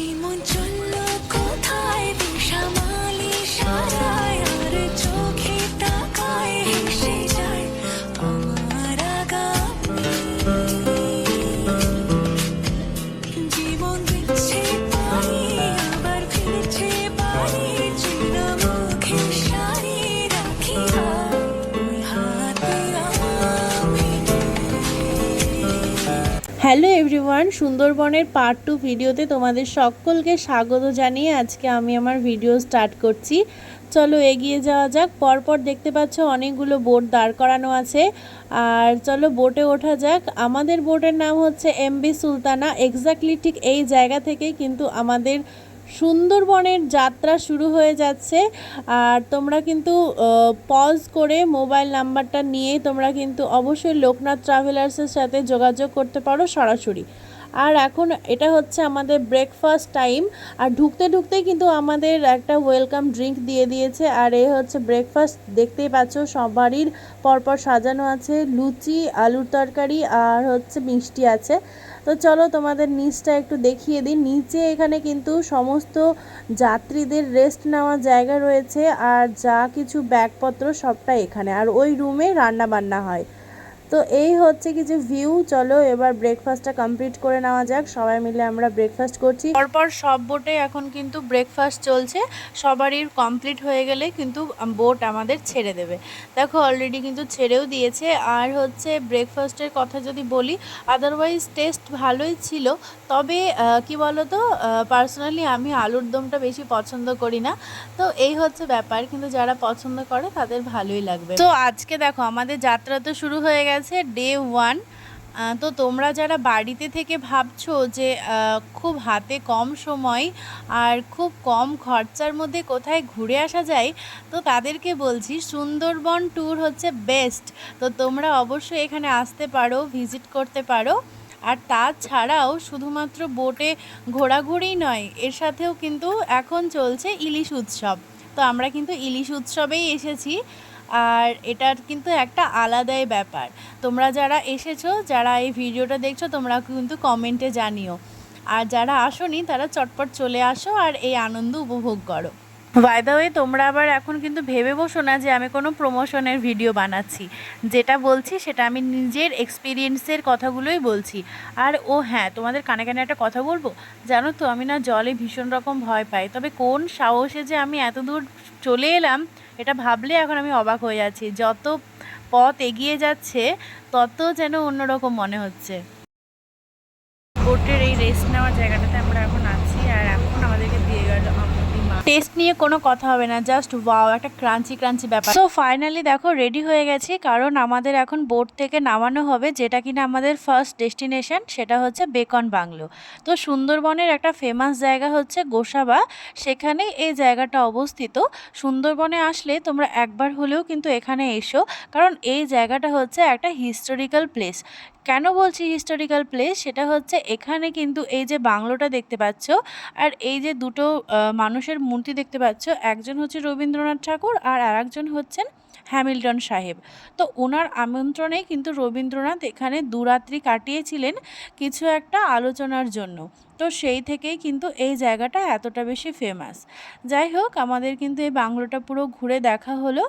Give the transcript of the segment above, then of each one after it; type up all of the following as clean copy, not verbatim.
এমন চলল কোথায় বেসামালি সারায় আর চোখে তাকায় হেসে যায় আমার আগামী জীবন দিচ্ছে পারি আবার ফিরছে বাড়ি চেনা মুখে সারি রাখি ওই হাতে আমি। হ্যালো এভরিওয়ান, সুন্দরবনের পার্ট 2 ভিডিওতে তোমাদের সকলকে স্বাগত জানিয়ে আজকে আমি আমার ভিডিও স্টার্ট করছি। চলো এগিয়ে যাওয়া যাক। পরপর দেখতে পাচ্ছ অনেকগুলো বোট দাঁড় করানো আছে, আর চলো বোটে ওঠা যাক। আমাদের বোটের নাম হচ্ছে এমবি সুলতানা। এক্স্যাক্টলি ঠিক এই জায়গা থেকেই কিন্তু আমাদের সুন্দরবনের যাত্রা শুরু হয়ে যাচ্ছে। আর তোমরা কিন্তু পজ করে মোবাইল নাম্বারটা নিয়ে তোমরা কিন্তু অবশ্যই লোকনাথ ট্রাভেলার্সের সাথে যোগাযোগ করতে পারো সরাসরি। আর এখন এটা হচ্ছে আমাদের ব্রেকফাস্ট টাইম, আর ঢুকতে ঢুকতেই কিন্তু আমাদের একটা ওয়েলকাম ড্রিঙ্ক দিয়ে দিয়েছে। আর এই হচ্ছে ব্রেকফাস্ট, দেখতেই পাচ্ছ সবারই পরপর সাজানো আছে, লুচি, আলুর তরকারি আর হচ্ছে মিষ্টি আছে। তো চলো তোমাদের নিচটা একটু দেখিয়ে দিই। নিচে এখানে কিন্তু সমস্ত যাত্রীদের রেস্ট নেওয়ার জায়গা রয়েছে, আর যা কিছু ব্যাগপত্র সবটা এখানে, আর ওই রুমে রান্না বান্না হয়। তো এই হচ্ছে কিছু ভিউ। চলো এবার ব্রেকফাস্টটা কমপ্লিট করে নেওয়া যাক। সবাই মিলে আমরা ব্রেকফাস্ট করছি। পরপর সব বোটে এখন কিন্তু ব্রেকফাস্ট চলছে। সবারই কমপ্লিট হয়ে গেলে কিন্তু বোট আমাদের ছেড়ে দেবে। দেখো অলরেডি কিন্তু ছেড়েও দিয়েছে। আর হচ্ছে ব্রেকফাস্টের কথা যদি বলি, আদারওয়াইজ টেস্ট ভালোই ছিল। তবে কি বলো তো, পার্সোনালি আমি আলুর দমটা বেশি পছন্দ করি না। তো এই হচ্ছে ব্যাপার, কিন্তু যারা পছন্দ করে তাদের ভালোই লাগবে। তো আজকে দেখো আমাদের যাত্রা তো শুরু হয়ে গেছে, ডে 1। তো তোমরা যারা বাড়িতে থেকে ভাবছো যে খুব হাতে কম সময় আর খুব কম খরচার মধ্যে কোথায় ঘুরে আসা যায়, তো তাদেরকে বলছি সুন্দরবন ট্যুর হচ্ছে বেস্ট। তো তোমরা অবশ্যই এখানে আসতে পারো, ভিজিট করতে পারো। আর তাছাড়াও শুধুমাত্র বোটে ঘোরাঘুরি নয়, এর সাথেও কিন্তু এখন চলছে ইলিশ উৎসব। তো আমরা কিন্তু ইলিশ উৎসবেই এসেছি, আর এটার কিন্তু একটা আলাদাই ব্যাপার। তোমরা যারা এসেছো, যারা এই ভিডিওটা দেখছো, তোমরা কিন্তু কমেন্টে জানিও। আর যারা আসোনি তারা চটপট চলে আসো আর এই আনন্দ উপভোগ করো। বাই দ্য ওয়ে, তোমরা আবার এখন কিন্তু ভেবে বসো না যে আমি কোনো প্রমোশনের ভিডিও বানাচ্ছি। যেটা বলছি সেটা আমি নিজের এক্সপিরিয়েন্সের কথাগুলোই বলছি। আর ও হ্যাঁ, তোমাদের কানে কানে একটা কথা বলবো, জানো তো আমি না জলে ভীষণ রকম ভয় পাই। তবে কোন সাহসে যে আমি এত দূর চলে এলাম, এটা ভাবলে এখন আমি অবাক হয়ে যাচ্ছি। যত পথ এগিয়ে যাচ্ছে তত যেন অন্যরকম মনে হচ্ছে। বোটের এই রেস্ট নেওয়ার জায়গাটাতে আমরা এখন আছি, আর এখন আমাদেরকে দিয়ে গেল টেস্ট নিয়ে কোনো কথা হবে না, জাস্ট ওয়াও, একটা ক্রাঞ্চি ক্রাঞ্চি ব্যাপার। সো ফাইনালি দেখো রেডি হয়ে গেছি, কারণ আমাদের এখন বোট থেকে নামানো হবে, যেটা কিনা আমাদের ফার্স্ট ডেস্টিনেশন, সেটা হচ্ছে বেকন বাংলো। তো সুন্দরবনের একটা ফেমাস জায়গা হচ্ছে গোসাবা, সেখানে এই জায়গাটা অবস্থিত। সুন্দরবনে আসলে তোমরা একবার হলেও কিন্তু এখানে এসো, কারণ এই জায়গাটা হচ্ছে একটা হিস্টোরিক্যাল প্লেস। কেন বলছি হিস্টোরিক্যাল প্লেস, সেটা হচ্ছে এখানে কিন্তু এই যে বাংলোটা দেখতে পাচ্ছ, আর এই যে দুটো মানুষের মূর্তি দেখতে পাচ্ছ, একজন হচ্ছে রবীন্দ্রনাথ ঠাকুর আর আরেকজন হচ্ছেন হ্যামিল্টন সাহেব। তো ওনার আমন্ত্রণেই কিন্তু রবীন্দ্রনাথ এখানে দুরাত্রি কাটিয়েছিলেন কিছু একটা আলোচনার জন্য। তো সেই থেকেই কিন্তু এই জায়গাটা এতটা বেশি ফেমাস। যাই হোক, আমাদের কিন্তু এই বাংলোটা পুরো ঘুরে দেখা হলো।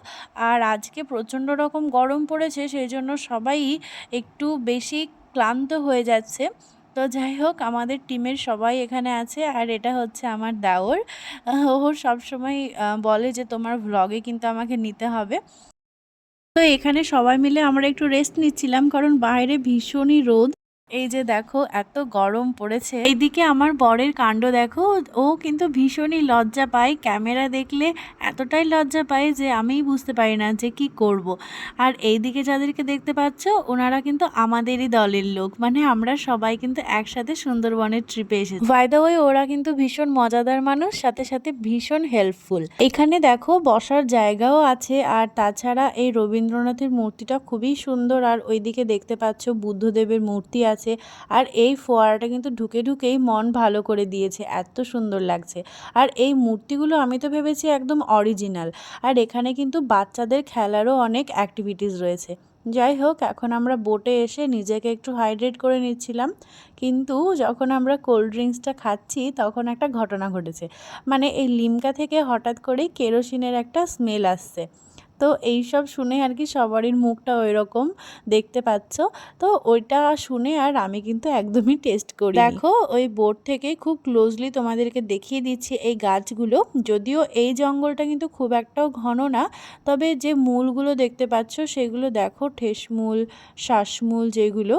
আর আজকে প্রচণ্ড রকম গরম পড়েছে, সেই জন্য সবাই একটু বেশি ক্লান্ত হয়ে যাচ্ছে। তো যাই হোক, আমাদের টিমের সবাই এখানে আছে, আর এটা হচ্ছে আমার দেওর। ও সবসময় বলে যে তোমার ভ্লগে কিন্তু আমাকে নিতে হবে। তো এখানে সবাই মিলে আমরা একটু রেস্ট নিচ্ছিলাম, কারণ বাইরে ভীষণই রোদ। এই যে দেখো এত গরম পড়েছে। এইদিকে আমার বরের কাণ্ড দেখো, ও কিন্তু ভীষণই লজ্জা পায়, ক্যামেরা দেখলে এতটাই লজ্জা পায় যে আমিই বুঝতে পারি না যে কি করব। আর এইদিকে যাদেরকে দেখতে পাচ্ছ, ওনারা কিন্তু আমাদেরই দলের লোক, মানে আমরা সবাই কিন্তু একসাথে সুন্দরবনের ট্রিপে এসেছি। বাই দ্য ওয়ে, ওরা কিন্তু ভীষণ মজাদার মানুষ, সাথে সাথে ভীষণ হেল্পফুল। এখানে দেখো বসার জায়গাও আছে, আর তাছাড়া এই রবীন্দ্রনাথের মূর্তিটা খুবই সুন্দর। আর ওইদিকে দেখতে পাচ্ছ বুদ্ধদেবের মূর্তি আছে। আর এই ফোয়ারাটা কিন্তু ঢুকে ঢুকেই মন ভালো করে দিয়েছে, এত সুন্দর লাগছে। আর এই মূর্তিগুলো আমি তো ভেবেছি একদম অরিজিনাল। আর এখানে কিন্তু বাচ্চাদের খেলারও অনেক অ্যাক্টিভিটিস রয়েছে। যাই হোক, এখন আমরা বোটে এসে নিজেকে একটু হাইড্রেট করে নিচ্ছিলাম, কিন্তু যখন আমরা কোল্ড ড্রিঙ্কসটা খাচ্ছি তখন একটা ঘটনা ঘটেছে। মানে এই লিমকা থেকে হঠাৎ করেই কেরোসিনের একটা স্মেল আসছে। তো এই সব শুনে আর কি সবারই মুখটা ওই রকম দেখতে পাচ্ছ। তো ওইটা শুনে আর আমি কিন্তু একদমই টেস্ট করি। দেখো, ওই বোট থেকে খুব ক্লোজলি তোমাদেরকে দেখিয়ে দিচ্ছি এই গাছগুলো। যদিও এই জঙ্গলটা কিন্তু খুব একটাও ঘন না, তবে যে মূলগুলো দেখতে পাচ্ছ সেগুলো দেখো, ঠেসমূল, শ্বাসমূল যেগুলো,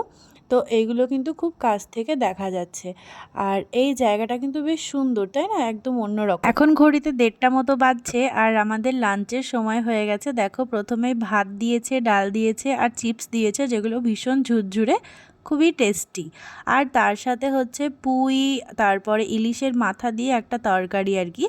তো এইগুলো কিন্তু খুব কাছ থেকে দেখা যাচ্ছে। আর এই জায়গাটা কিন্তু বেশ সুন্দর, তাই না? একদম অন্যরকম। এখন ঘড়িতে 1:30 মতো বাজছে আর আমাদের লাঞ্চের সময় হয়ে গেছে। দেখো, প্রথমে ভাত দিয়েছে, ডাল দিয়েছে আর চিপস দিয়েছে, যেগুলো ভীষণ ঝুরঝুরে, খুবই টেস্টি। আর তার সাথে হচ্ছে পুঁই, তারপরে ইলিশের মাথা দিয়ে একটা তরকারি আর কি।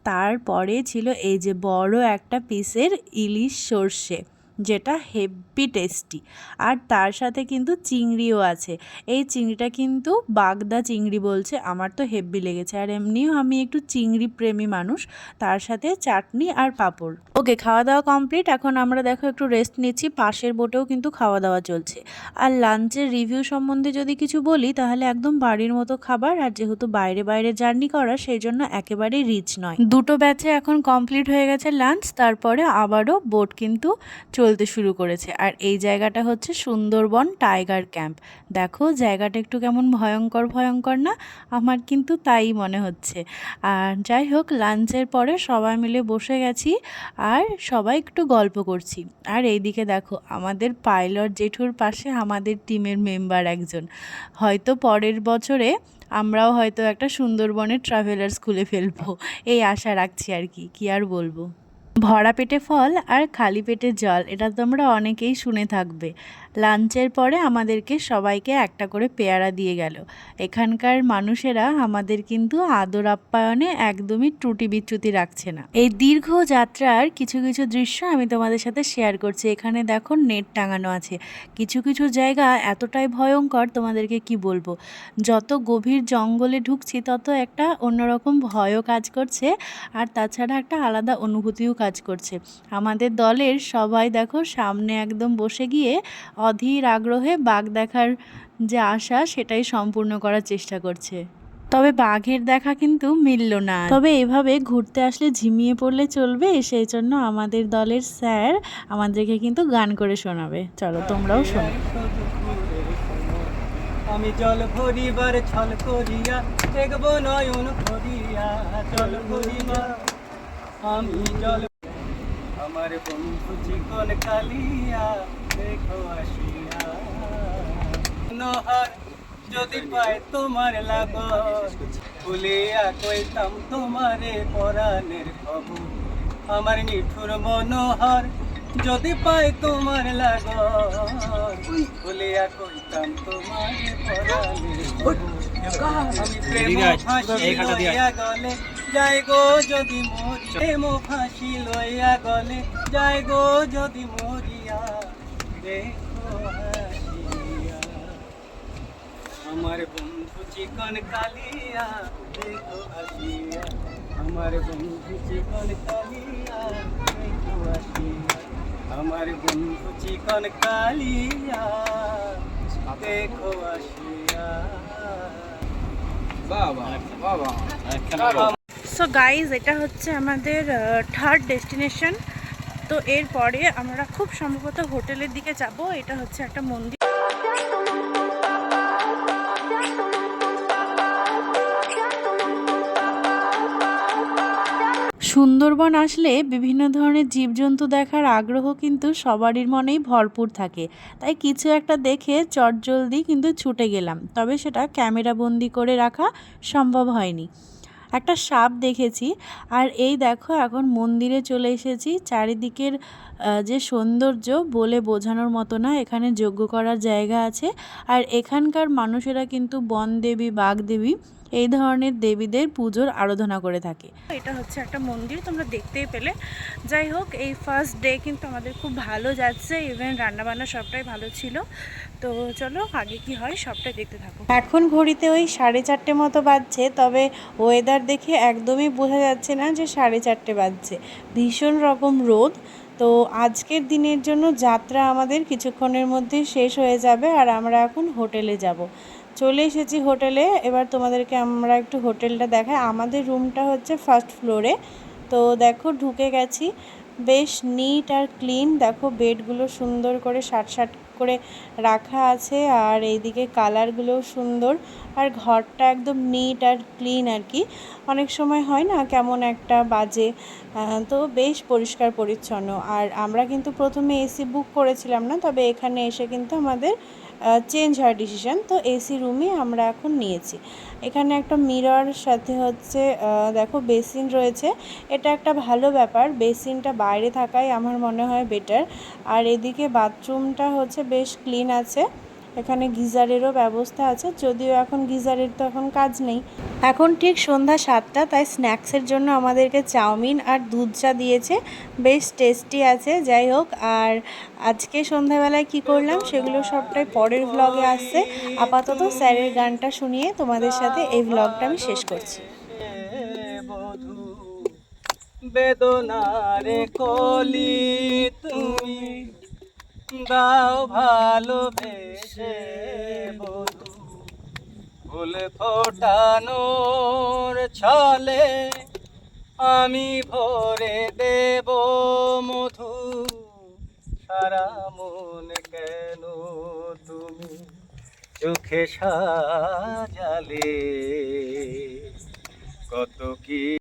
তারপরে ছিল এই যে বড় একটা পিসের ইলিশ সর্ষে, যেটা হেভি টেস্টি। আর তার সাথে কিন্তু চিংড়িও আছে। এই চিংড়িটা কিন্তু বাগদা চিংড়ি বলছে, আমার তো হেভি লেগেছে। আর এমনিও আমি একটু চিংড়ি প্রেমী মানুষ। তার সাথে চাটনি আর পাঁপড়। ওকে, খাওয়া দাওয়া কমপ্লিট। এখন আমরা দেখো একটু রেস্ট নিচ্ছি, পাশের বোটেও কিন্তু খাওয়া দাওয়া চলছে। আর লাঞ্চের রিভিউ সম্বন্ধে যদি কিছু বলি, তাহলে একদম বাড়ির মতো খাবার। আর যেহেতু বাইরে বাইরে জার্নি করা, সেই জন্য একেবারেই রিচ নয়। দুটো ব্যাচে এখন কমপ্লিট হয়ে গেছে লাঞ্চ, তারপরে আবারও বোট কিন্তু চলতে শুরু করেছে। আর এই জায়গাটা হচ্ছে সুন্দরবন টাইগার ক্যাম্প। দেখো জায়গাটা একটু কেমন ভয়ঙ্কর ভয়ঙ্কর না? আমার কিন্তু তাই মনে হচ্ছে। আর যাই হোক, লাঞ্চের পরে সবাই মিলে বসে গেছি আর সবাই একটু গল্প করছি। আর এইদিকে দেখো, আমাদের পাইলট জেঠুর পাশে আমাদের টিমের মেম্বার একজন। হয়তো পরের বছরে আমরাও হয়তো একটা সুন্দরবনের ট্রাভেলার্স খুলে ফেলবো, এই আশা রাখছি আর কি আর বলবো। ভরা পেটে ফল আর খালি পেটে জল, এটা তোমরা অনেকেই শুনে থাকবে। লাঞ্চের পরে আমাদেরকে সবাইকে একটা করে পেয়ারা দিয়ে গেল। এখানকার মানুষেরা আমাদের কিন্তু আদর আপ্যায়নে একদমই ত্রুটি বিচ্যুতি রাখছে না। এই দীর্ঘ যাত্রার কিছু কিছু দৃশ্য আমি তোমাদের সাথে শেয়ার করছি। এখানে দেখো নেট টাঙানো আছে। কিছু কিছু জায়গা এতটাই ভয়ঙ্কর, তোমাদেরকে কি বলবো। যত গভীর জঙ্গলে ঢুকছি তত একটা অন্যরকম ভয়ও কাজ করছে, আর তাছাড়া একটা আলাদা অনুভূতিও কাজ করছে। আমাদের দলের সবাই দেখো সামনে একদম বসে গিয়ে অধীর আগ্রহে বাঘ দেখার যে আশা, সেটাই সম্পূর্ণ করার চেষ্টা করছে। তবে বাঘের দেখা কিন্তু মিলল না। তবে এভাবে ঘুরতে আসলে ঝিমিয়ে পড়লে চলবে, সেই জন্য আমাদের দলের স্যার আমাদেরকে কিন্তু গান করে শোনাবে। চলো তোমরাও শোনো। আমি জল ভরিবার ছল করিয়া দেখব নয়ন ভরিয়া, জল ভরিবার আমি জল, আমার বন্ধু চিকন কালিয়া দেখো আসিয়া। নহর যদি পায় তোমার লাগর, ভুলিয়া কইতাম তোমারে পরাণের খবর। আমার নিঠুর মনোহর যদি পায় তোমার লাগর, ভুলিয়া কইতাম তোমারে পরাণের খবর। আমি প্রেম ফাঁসি লইয়া গলে যাই গো যদি মরি, প্রেম ফাঁসি লইয়া গলে যাই গো যদি মরিয়া, দেখো হাসিয়া। আমার বন্ধু চিকন কালিয়া দেখো আসিয়া, আমার বন্ধু চিকন কালিয়া দেখো আসিয়া, আমার বন্ধু চিকন কালিয়া দেখো আসিয়া। সো গাইজ, এটা হচ্ছে আমাদের থার্ড ডেস্টিনেশন। তো এরপরে আমরা খুব সম্ভবত হোটেলের দিকে যাব। এটা হচ্ছে একটা মন্দির। সুন্দরবন আসলে বিভিন্ন ধরনের জীবজন্তু দেখার আগ্রহ কিন্তু সবারই মনেই ভরপুর থাকে। তাই কিছু একটা দেখে চটজলদি কিন্তু ছুটে গেলাম, তবে সেটা ক্যামেরা বন্দি করে রাখা সম্ভব হয়নি। একটা সাপ দেখেছি। আর এই দেখো, এখন মন্দিরে চলে এসেছি। চারিদিকের যে সৌন্দর্য বলে বোঝানোর মতো না। এখানে যজ্ঞ করার জায়গা আছে, আর এখানকার মানুষেরা কিন্তু বনদেবী, বাগদেবী, এই ধরনের দেবীদের পুজোর আরাধনা করে থাকে। এটা হচ্ছে একটা মন্দির, তোমরা দেখতেই পেলে। যাই হোক, এই ফার্স্ট ডে কিন্তু আমাদের খুব ভালো যাচ্ছে। ইভেন রান্নাবান্না সবটাই ভালো ছিল। তো চলো আগে কি হয় সবটাই দেখতে থাকো। এখন ঘড়িতে ওই 4:30 মতো বাজছে, তবে ওয়েদার দেখে একদমই বোঝা যাচ্ছে না যে 4:30 বাজছে। ভীষণ রকম রোদ। তো আজকের দিনের জন্য যাত্রা আমাদের কিছুক্ষণের মধ্যে শেষ হয়ে যাবে আর আমরা এখন হোটেলে যাব। চলে এসেছি হোটেলে। এবার তোমাদেরকে আমরা একটু হোটেলটা দেখাই। আমাদের রুমটা হচ্ছে ফার্স্ট ফ্লোরে। তো দেখো ঢুকে গেছি, বেশ নিট আর ক্লিন। দেখো বেডগুলো সুন্দর করে সাট করে রাখা আছে আর এইদিকে কালারগুলোও সুন্দর আর ঘরটা একদম নিট আর ক্লিন আর কি। অনেক সময় হয় না কেমন একটা বাজে, তো বেশ পরিষ্কার পরিচ্ছন্ন। আর আমরা কিন্তু প্রথমে এসি বুক করেছিলাম না, তবে এখানে এসে কিন্তু আমাদের চেঞ্জ হয় ডিসিশন। তো এসি রুমই আমরা এখন নিয়েছি। এখানে একটা মিরর সাথে হচ্ছে দেখো বেসিন রয়েছে। এটা একটা ভালো ব্যাপার, বেসিনটা বাইরে থাকাই আমার মনে হয় বেটার। আর এদিকে বাথরুমটা হচ্ছে বেশ ক্লিন আছে। এখানে গিজারেরও ব্যবস্থা আছে, যদিও এখন গিজারের তো এখন কাজ নেই। এখন ঠিক সন্ধ্যা 7টা, তাই স্ন্যাক্সের জন্য আমাদেরকে চাউমিন আর দুধ চা দিয়েছে, বেশ টেস্টি আছে। যাই হোক, আর আজকে সন্ধ্যাবেলায় কি করলাম সেগুলো সবটাই পরের ভ্লগে আসছে। আপাতত স্যারের গানটা শুনিয়ে তোমাদের সাথে এই ভ্লগটা আমি শেষ করছি। বধূ বেদনারে কলি তুমি দাও ভালোবেসে বধূ, ফুল ফোটানোর ছলে আমি ভরে দেব মধু, সারা মন কেন তুমি চোখে সাজালে, কত কি